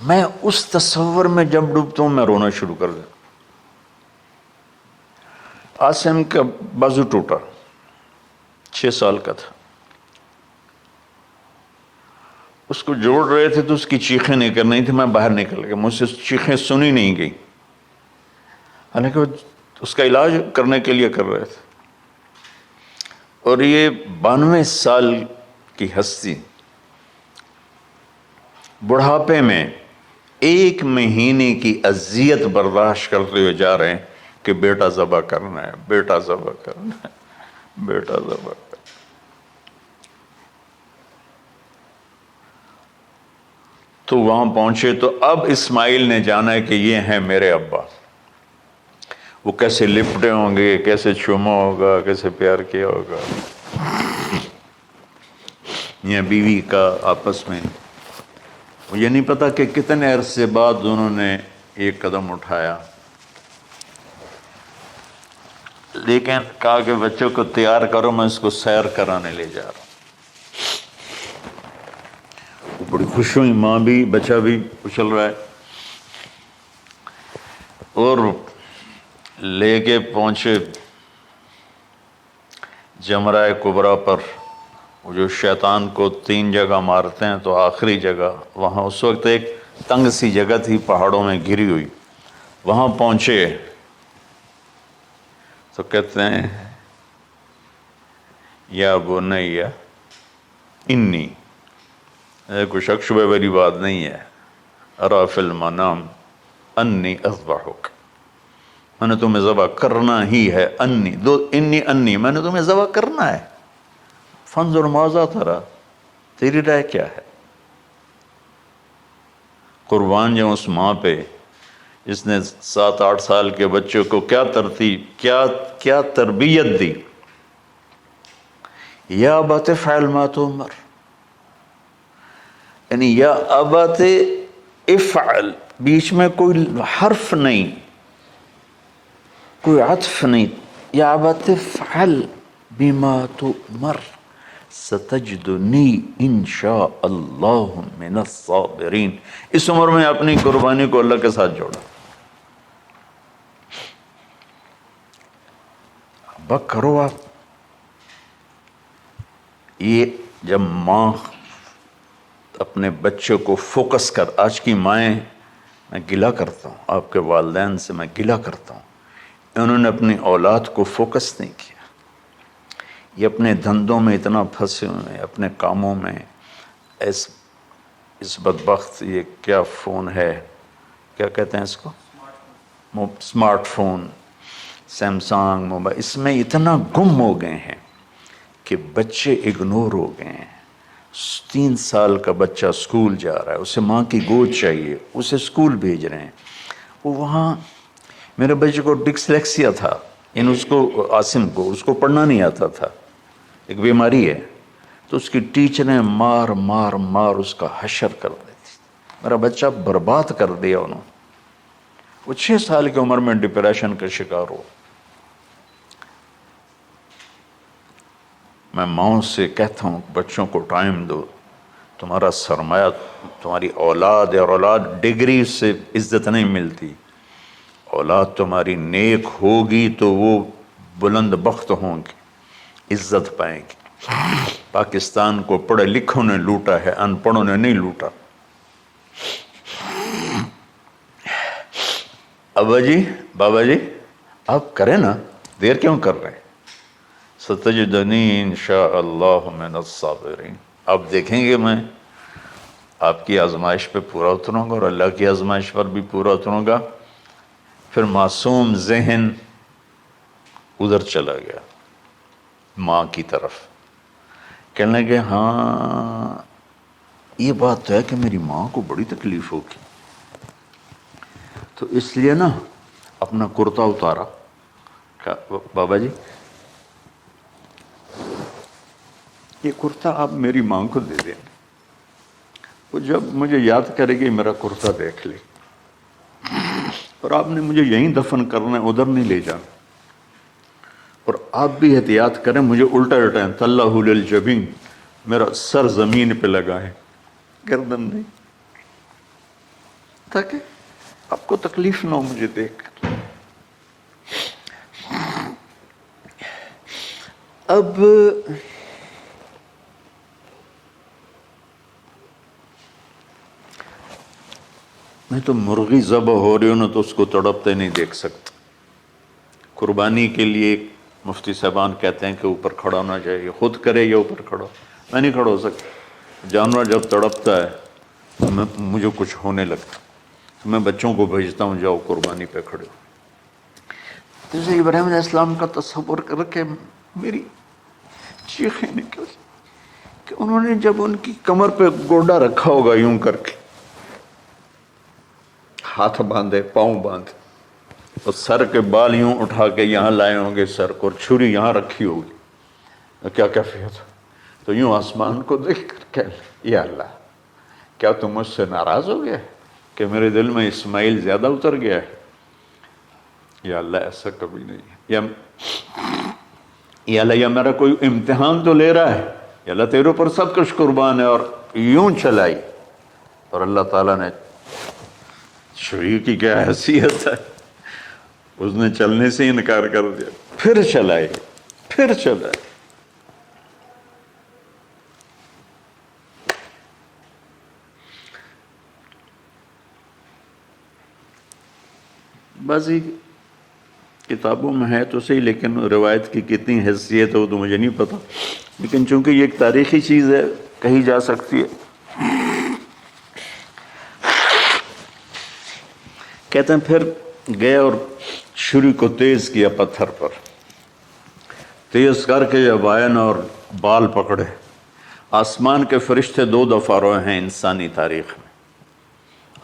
میں اس تصور میں جب ڈوبتا ہوں میں رونا شروع کر دیتا۔ عاصم کا بازو ٹوٹا، 6 سال کا تھا، اس کو جوڑ رہے تھے تو اس کی چیخیں نہیں کرنی تھی، میں باہر نکل گیا، مجھ سے چیخیں سنی نہیں گئی، حالانکہ وہ اس کا علاج کرنے کے لیے کر رہے تھے۔ اور یہ 92 سال کی ہستی بڑھاپے میں 1 مہینے کی اذیت برداشت کرتے ہوئے جا رہے ہیں کہ بیٹا ذبح کرنا ہے، بیٹا ذبح کرنا ہے، بیٹا ذبح کرنا ہے۔ تو وہاں پہنچے تو اب اسماعیل نے جانا ہے کہ یہ ہیں میرے ابا۔ وہ کیسے لپٹے ہوں گے، کیسے چوما ہوگا، کیسے پیار کیا ہوگا، یہ بیوی کا آپس میں۔ مجھے نہیں پتا کہ کتنے عرصے بعد انہوں نے ایک قدم اٹھایا، لیکن کہا کہ بچوں کو تیار کرو، میں اس کو سیر کرانے لے جا رہا ہوں۔ بڑی خوش ہوئی، ماں بھی بچہ بھی اچھل رہا ہے، اور لے کے پہنچے جمرہ کبریٰ پر، وہ جو شیطان کو 3 جگہ مارتے ہیں، تو آخری جگہ وہاں اس وقت ایک تنگ سی جگہ تھی پہاڑوں میں گھری ہوئی، وہاں پہنچے تو کہتے ہیں یا بنی انی، کوئی شک شبہ والی بات نہیں ہے، ارا فی المنام انی اذبحک، میں نے تمہیں ذبح کرنا ہی ہے، انی میں نے تمہیں ذبح کرنا ہے، فانظر ماذا ترى، تیری رائے کیا ہے؟ قربان جاؤں اس ماں پہ جس نے 7-8 سال کے بچوں کو کیا ترتیب، کیا تربیت دی۔ یا ابت افعل ما تؤمر، یعنی یا ابت افعل، بیچ میں کوئی حرف نہیں، کوئی عطف نہیں، یا ابت افعل بما تؤمر ستجدنی انشاء اللہ من الصابرین۔ اس عمر میں اپنی قربانی کو اللہ کے ساتھ جوڑا، بک کرو آپ۔ یہ جب ماں اپنے بچے کو فوکس کر، آج کی مائیں، میں گلہ کرتا ہوں آپ کے والدین سے، میں گلہ کرتا ہوں، انہوں نے اپنی اولاد کو فوکس نہیں کیا، یہ اپنے دھندوں میں اتنا پھنسے ہوئے ہیں، اپنے کاموں میں، اس بدبخت یہ کیا فون ہے، کیا کہتے ہیں اس کو، اسمارٹ فون، سیمسنگ موبائل، اس میں اتنا گم ہو گئے ہیں کہ بچے اگنور ہو گئے ہیں۔ 3 سال کا بچہ اسکول جا رہا ہے، اسے ماں کی گود چاہیے، اسے اسکول بھیج رہے ہیں، وہ وہاں میرے بچے کو ڈسلیکسیا تھا، اس کو عاصم کو، اس کو پڑھنا نہیں آتا تھا، ایک بیماری ہے، تو اس کی ٹیچریں مار مار مار اس کا حشر کر دیتی، میرا بچہ برباد کر دیا انہوں نے۔ وہ 6 سال کی عمر میں ڈپریشن کا شکار ہو۔ میں ماؤں سے کہتا ہوں بچوں کو ٹائم دو، تمہارا سرمایہ تمہاری اولاد ہے، اور اولاد ڈگری سے عزت نہیں ملتی، اولاد تمہاری نیک ہوگی تو وہ بلند بخت ہوں گی، عزت پائیں گی۔ پاکستان کو پڑھے لکھوں نے لوٹا ہے، ان پڑھوں نے نہیں لوٹا۔ ابا جی، بابا جی، آپ کریں نا، دیر کیوں کر رہے ہیں؟ ستجدنی انشاء اللہ من الصابرین، آپ دیکھیں گے میں آپ کی آزمائش پہ پورا اتروں گا اور اللہ کی آزمائش پر بھی پورا اتروں گا۔ پھر معصوم ذہن ادھر چلا گیا ماں کی طرف، کہنے لگے ہاں یہ بات تو ہے کہ میری ماں کو بڑی تکلیف ہوگی، تو اس لیے نا اپنا کرتا اتارا، کہا بابا جی یہ کرتا آپ میری ماں کو دے دیں، وہ جب مجھے یاد کرے گی میرا کرتا دیکھ لے، اور آپ نے مجھے یہیں دفن کرنا ہے، ادھر نہیں لے جانا، اور آپ بھی احتیاط کریں مجھے الٹا الٹائیں، طلّہ للجبین، میرا سر زمین پہ لگا ہے، گردن نہیں، تاکہ آپ کو تکلیف نہ ہو مجھے دیکھ کر۔ اب میں تو مرغی ذبح ہو رہی ہوں نا تو اس کو تڑپتے نہیں دیکھ سکتا۔ قربانی کے لیے مفتی صاحبان کہتے ہیں کہ اوپر کھڑا ہونا چاہیے، خود کرے یا اوپر کھڑا، میں نہیں کھڑا ہو سکتا۔ جانور جب تڑپتا ہے تو مجھے کچھ ہونے لگتا، تو میں بچوں کو بھیجتا ہوں جاؤ قربانی پہ کھڑے ہو۔ جیسے ابراہیم علیہ السلام کا تصور کر کے میری چیخیں نکل کہ انہوں نے جب ان کی کمر پہ گوڈا رکھا ہوگا یوں کر کے، ہاتھ باندھے پاؤں باندھے، اور سر کے بال یوں اٹھا کے یہاں لائے ہوں گے سر کو، اور چھری یہاں رکھی ہوگی، کیا کیفیت، تو یوں آسمان کو دیکھ کر کہ یا اللہ کیا تم مجھ سے ناراض ہو گیا کہ میرے دل میں اسماعیل زیادہ اتر گیا ہے؟ یا اللہ ایسا کبھی نہیں ہے، یا اللہ یا میرا کوئی امتحان تو لے رہا ہے، یا اللہ تیرے اوپر سب کچھ قربان ہے، اور یوں چلائی، اور اللہ تعالیٰ نے چھری کی کیا حیثیت ہے، اس نے چلنے سے انکار کر دیا، پھر چلائے، پھر چلائے۔ بعضی کتابوں میں ہے تو صحیح، لیکن روایت کی کتنی حیثیت ہے وہ تو مجھے نہیں پتا، لیکن چونکہ یہ ایک تاریخی چیز ہے کہی جا سکتی ہے۔ کہتے ہیں پھر گئے اور چھری کو تیز کیا پتھر پر، تیز کر کے جب آئن اور بال پکڑے، آسمان کے فرشتے 2 دفعہ روئے ہیں انسانی تاریخ میں،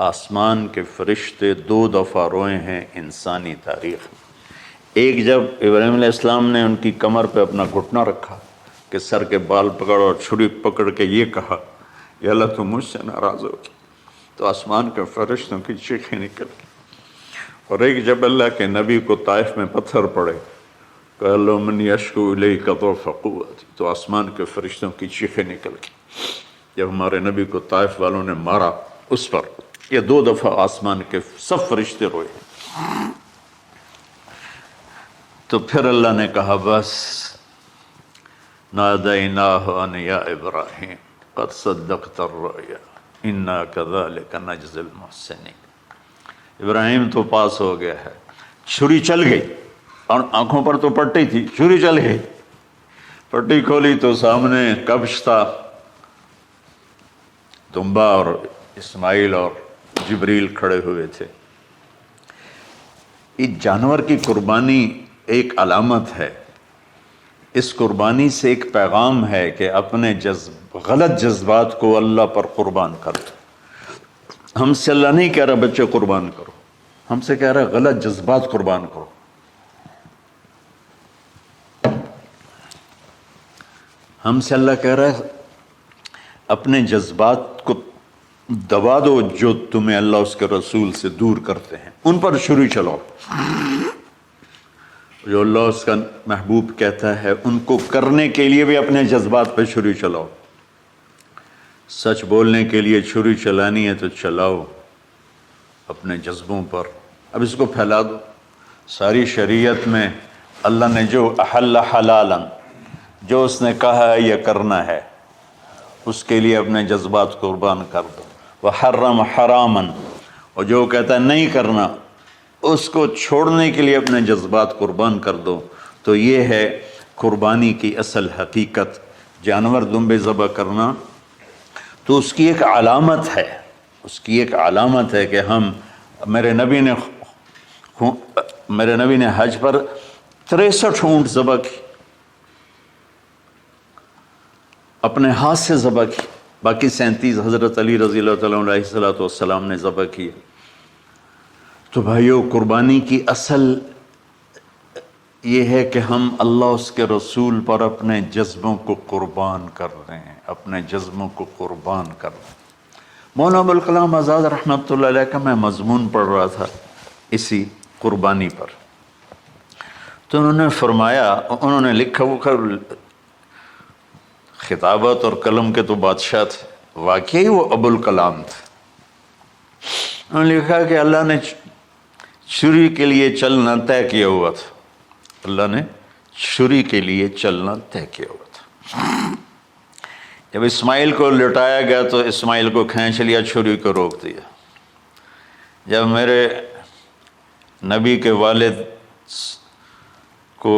آسمان کے فرشتے 2 دفعہ روئے ہیں انسانی تاریخ میں۔ ایک جب ابراہیم علیہ السلام نے ان کی کمر پہ اپنا گھٹنا رکھا کہ سر کے بال پکڑ اور چھری پکڑ کے یہ کہا یا اللہ تم مجھ سے ناراض ہو، تو آسمان کے فرشتوں کی چیخیں نکل گئی۔ اور ایک جب اللہ کے نبی کو طائف میں پتھر پڑے کہ اللہ من یشکو الیک ضعف قوتی، تو آسمان کے فرشتوں کی چیخیں نکل گئی جب ہمارے نبی کو طائف والوں نے مارا اس پر۔ یہ 2 دفعہ آسمان کے سب فرشتے روئے۔ تو پھر اللہ نے کہا بس، نادیناہ ان یا ابراہیم قد صدقت الرؤیا انا کذلک نجزی المحسنین، ابراہیم تو پاس ہو گیا ہے۔ چھری چل گئی، اور آنکھوں پر تو پٹی تھی، چھری چل گئی، پٹی کھولی تو سامنے کبش تھا، دمبا اور اسماعیل اور جبریل کھڑے ہوئے تھے۔ اس جانور کی قربانی ایک علامت ہے، اس قربانی سے ایک پیغام ہے کہ اپنے غلط جذبات کو اللہ پر قربان کرو۔ ہم سے اللہ نہیں کہہ رہا بچے قربان کرو، ہم سے کہہ رہا غلط جذبات قربان کرو۔ ہم سے اللہ کہہ رہا ہے اپنے جذبات کو دبا دو جو تمہیں اللہ اس کے رسول سے دور کرتے ہیں، ان پر چھری چلاؤ۔ جو اللہ اس کا محبوب کہتا ہے ان کو کرنے کے لیے بھی اپنے جذبات پہ چھری چلاؤ۔ سچ بولنے کے لیے چھری چلانی ہے تو چلاؤ اپنے جذبوں پر، اب اس کو پھیلا دو۔ ساری شریعت میں اللہ نے جو احل حلالا، جو اس نے کہا ہے یہ کرنا ہے، اس کے لیے اپنے جذبات قربان کر دو۔ وحرم حراما، اور جو کہتا ہے نہیں کرنا، اس کو چھوڑنے کے لیے اپنے جذبات قربان کر دو۔ تو یہ ہے قربانی کی اصل حقیقت. جانور دمبے ذبح کرنا تو اس کی ایک علامت ہے، اس کی ایک علامت ہے کہ ہم میرے نبی نے حج پر 63 اونٹ ذبح کی، اپنے ہاتھ سے ذبح کی، باقی 37 حضرت علی رضی اللہ تعالیٰ علیہ السلام نے ذبح کیے. تو بھائیو، قربانی کی اصل یہ ہے کہ ہم اللہ اس کے رسول پر اپنے جذبوں کو قربان کر رہے ہیں، اپنے جذبوں کو قربان کر رہے ہیں. مولانا ابوالکلام آزاد رحمۃ اللہ علیہ کا میں مضمون پڑھ رہا تھا اسی قربانی پر، تو انہوں نے فرمایا، انہوں نے لکھا، وہ خطابت اور قلم کے تو بادشاہ تھے، واقعی وہ ابوالکلام تھے. انہوں نے لکھا کہ اللہ نے چھری کے لیے چلنا طے کیا ہوا تھا، اللہ نے چھری کے لیے چلنا طے کیا ہوا تھا. جب اسماعیل کو لٹایا گیا تو اسماعیل کو کھینچ لیا، چھری کو روک دیا. جب میرے نبی کے والد کو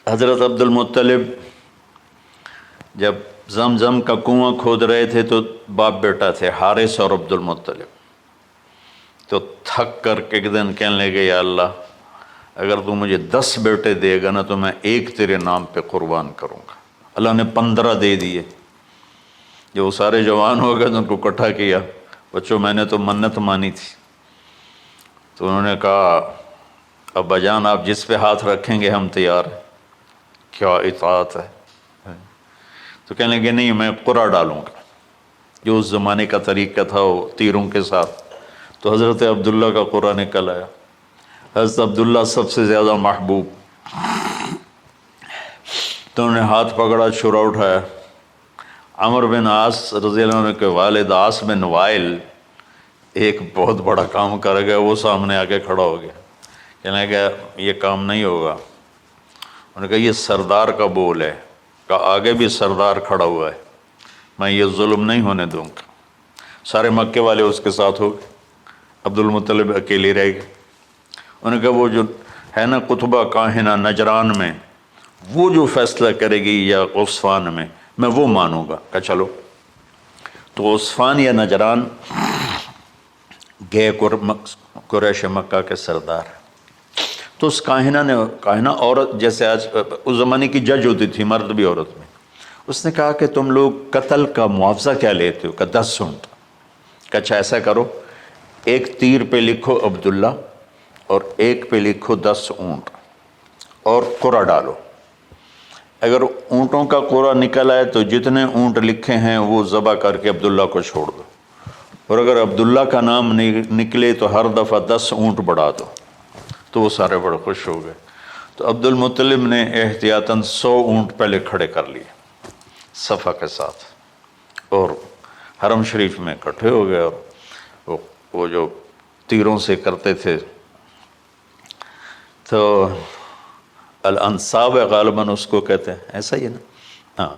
حضرت عبد المطلب جب زمزم کا کنواں کھود رہے تھے تو باپ بیٹا تھے، حارث اور عبد المطلب، تو تھک کر کے ایک دن کہنے لگے، یا اللہ اگر تو مجھے 10 بیٹے دے گا نا تو میں ایک تیرے نام پہ قربان کروں گا. اللہ نے 15 دے دیے. جب وہ سارے جوان ہو گئے تو ان کو اکٹھا کیا، بچوں میں نے تو منت مانی تھی. تو انہوں نے کہا، ابا جان آپ جس پہ ہاتھ رکھیں گے ہم تیار ہیں. کیا اطاعت ہے. تو کہنے لگے نہیں، میں قرعہ ڈالوں گا، جو اس زمانے کا طریقہ تھا وہ تیروں کے ساتھ. تو حضرت عبداللہ کا قرعہ نکل آیا. حضرت عبداللہ سب سے زیادہ محبوب، تو انہوں نے ہاتھ پکڑا، چھرا اٹھایا. عمر بن عاص رضی اللہ عنہ کے والد عاص بن وائل ایک بہت بڑا کام کر گئے، وہ سامنے آ کے کھڑا ہو گیا. کہنے لگا یہ کام نہیں ہوگا. انہوں نے کہا یہ سردار کا بول ہے. کہا آگے بھی سردار کھڑا ہوا ہے، میں یہ ظلم نہیں ہونے دوں گا. سارے مکے والے اس کے ساتھ ہو گئے، عبد المطلب اکیلے رہ گئے. انہوں نے کہا وہ جو ہے نا قطبہ کاہنہ نجران میں، وہ جو فیصلہ کرے گی یا غصفان میں وہ مانوں گا. کہا چلو. تو غصفان یا نجران گئے قریش مکہ کے سردار. تو اس کاہنہ عورت، جیسے آج اس زمانے کی جج ہوتی تھی، مرد بھی عورت میں، اس نے کہا کہ تم لوگ قتل کا معاوضہ کیا لیتے ہو؟ کہ 10 اونٹ. کہ اچھا ایسا کرو، ایک تیر پہ لکھو عبداللہ اور ایک پہ لکھو 10 اونٹ اور قرعہ ڈالو. اگر اونٹوں کا قرعہ نکل آئے تو جتنے اونٹ لکھے ہیں وہ ذبح کر کے عبداللہ کو چھوڑ دو، اور اگر عبداللہ کا نام نکلے تو ہر دفعہ 10 اونٹ بڑھا دو. تو وہ سارے بڑے خوش ہو گئے. تو عبد المطلب نے احتیاطاً 100 اونٹ پہلے کھڑے کر لیے صفا کے ساتھ، اور حرم شریف میں اکٹھے ہو گئے. اور وہ جو تیروں سے کرتے تھے تو الانصاب غالباً اس کو کہتے ہیں، ایسا ہی ہے نا. ہاں.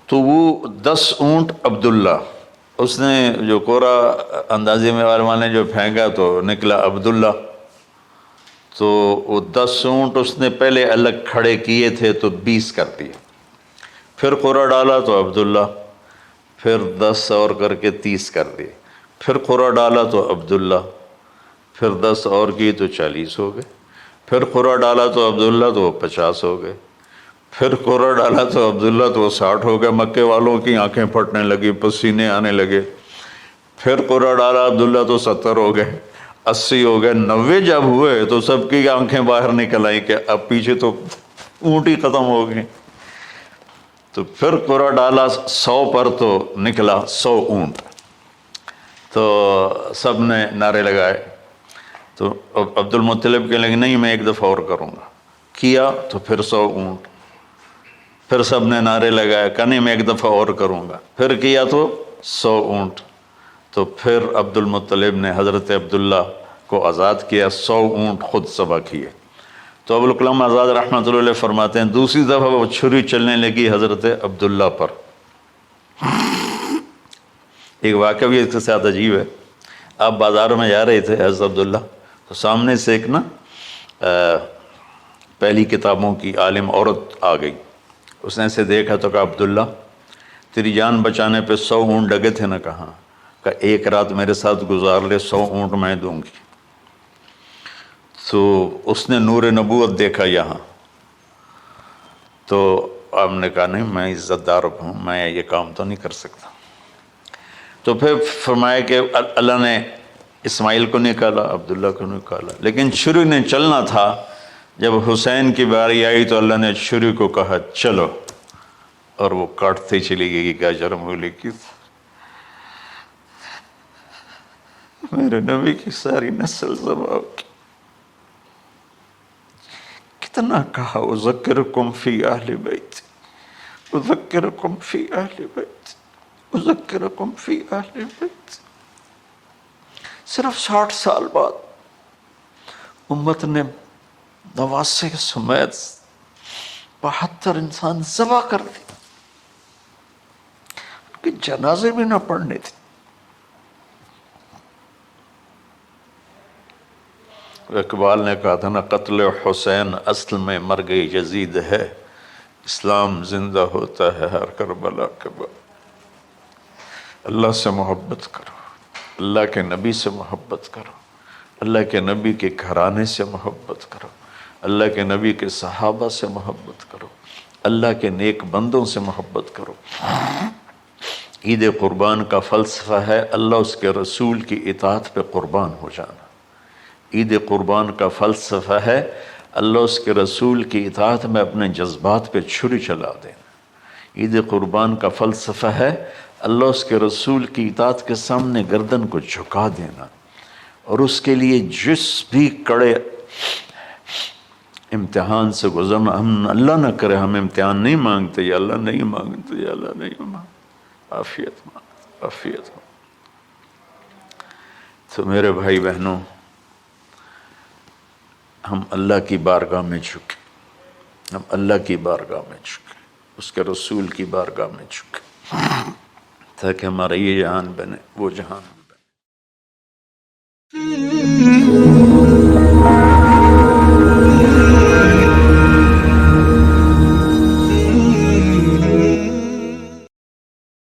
تو وہ 10 اونٹ عبداللہ، اس نے جو قرعہ اندازی میں والے نے جو پھینکا تو نکلا عبداللہ. تو وہ 10 اونٹ اس نے پہلے الگ کھڑے کیے تھے تو 20 کر دیے. پھر قرعہ ڈالا تو عبداللہ، پھر 10 اور کر کے 30 کر دیے. پھر قرعہ ڈالا تو عبداللہ، پھر 10 اور کی تو 40 ہو گئے. پھر قرعہ ڈالا تو عبداللہ تو 50 ہو گئے. پھر قرعہ ڈالا تو عبداللہ تو 60 ہو گئے. مکے والوں کی آنکھیں پھٹنے لگی، پسینے آنے لگے. پھر قرعہ ڈالا عبداللہ تو 70 ہو گئے، 80 ہو گئے. 90 جب ہوئے تو سب کی آنکھیں باہر نکل آئیں کہ اب پیچھے تو اونٹ ہی ختم ہو گئے. تو پھر قرعہ ڈالا 100 پر تو نکلا 100 اونٹ. تو سب نے نعرے لگائے. تو عبد المطلب کہنے لگے نہیں میں ایک دفعہ اور کروں گا. کیا تو پھر 100 اونٹ. پھر سب نے نعرے لگائے، کہا نہیں میں ایک دفعہ اور کروں گا. پھر کیا تو 100 اونٹ. تو پھر عبد المطلب نے حضرت عبداللہ کو آزاد کیا، 100 اونٹ خود ذبح کیے. تو ابوالکلام آزاد رحمۃ اللہ علیہ فرماتے ہیں دوسری دفعہ وہ چھری چلنے لگی حضرت عبداللہ پر. ایک واقعہ بھی اس کے ساتھ عجیب ہے. آپ بازار میں جا رہے تھے حضرت عبداللہ، تو سامنے سے ایک نا پہلی کتابوں کی عالم عورت آ گئی. اس نے اسے دیکھا تو کہا عبداللہ تیری جان بچانے پہ 100 اونٹ ڈگے تھے نا. کہاں؟ کہ ایک رات میرے ساتھ گزار لے 100 اونٹ میں دوں گی. تو اس نے نور نبوت دیکھا یہاں. تو آپ نے کہا نہیں میں عزت دار ہوں، میں یہ کام تو نہیں کر سکتا. تو پھر فرمایا کہ اللہ نے اسماعیل کو نکالا، عبداللہ کو نکالا، لیکن چھری نے چلنا تھا. جب حسین کی باری آئی تو اللہ نے چھری کو کہا چلو، اور وہ کاٹتے چلی گئی. کیا جرم ہولی کی میرے نبی کی ساری نسل زبا کی. کتنا کہا اذکرکم فی اہل بیت، اذکرکم فی اہل بیت، اذکرکم فی اہل بیت. صرف 60 سال بعد امت نے 89 سمیت 72 انسان ذبح کر دی کہ جنازے بھی نہ پڑھنے تھے. اقبال نے کہا تھا نا قتل حسین اصل میں مرگ یزید ہے، اسلام زندہ ہوتا ہے ہر کربلا کے بعد. اللہ سے محبت کرو، اللہ کے نبی سے محبت کرو، اللہ کے نبی کے گھرانے سے محبت کرو، اللہ کے نبی کے صحابہ سے محبت کرو، اللہ کے نیک بندوں سے محبت کرو. عید قربان کا فلسفہ ہے اللہ اس کے رسول کی اطاعت پہ قربان ہو جانا. عید قربان کا فلسفہ ہے اللہ اس کے رسول کی اطاعت میں اپنے جذبات پہ چھری چلا دینا. عید قربان کا فلسفہ ہے اللہ اس کے رسول کی اطاعت کے سامنے گردن کو جھکا دینا، اور اس کے لیے جس بھی کڑے امتحان سے گزرنا. ہم اللہ نہ کرے ہم امتحان نہیں مانگتے، یا اللہ نہیں مانگتے، یا اللہ نہیں مانگتے، عافیت مانگتے، عافیت. تو میرے بھائی بہنوں، ہم اللہ کی بارگاہ میں جھکے، ہم اللہ کی بارگاہ میں جھکے، اس کے رسول کی بارگاہ میں جھکے، تاکہ ہمارا یہ جہان بنے وہ جہان بنے.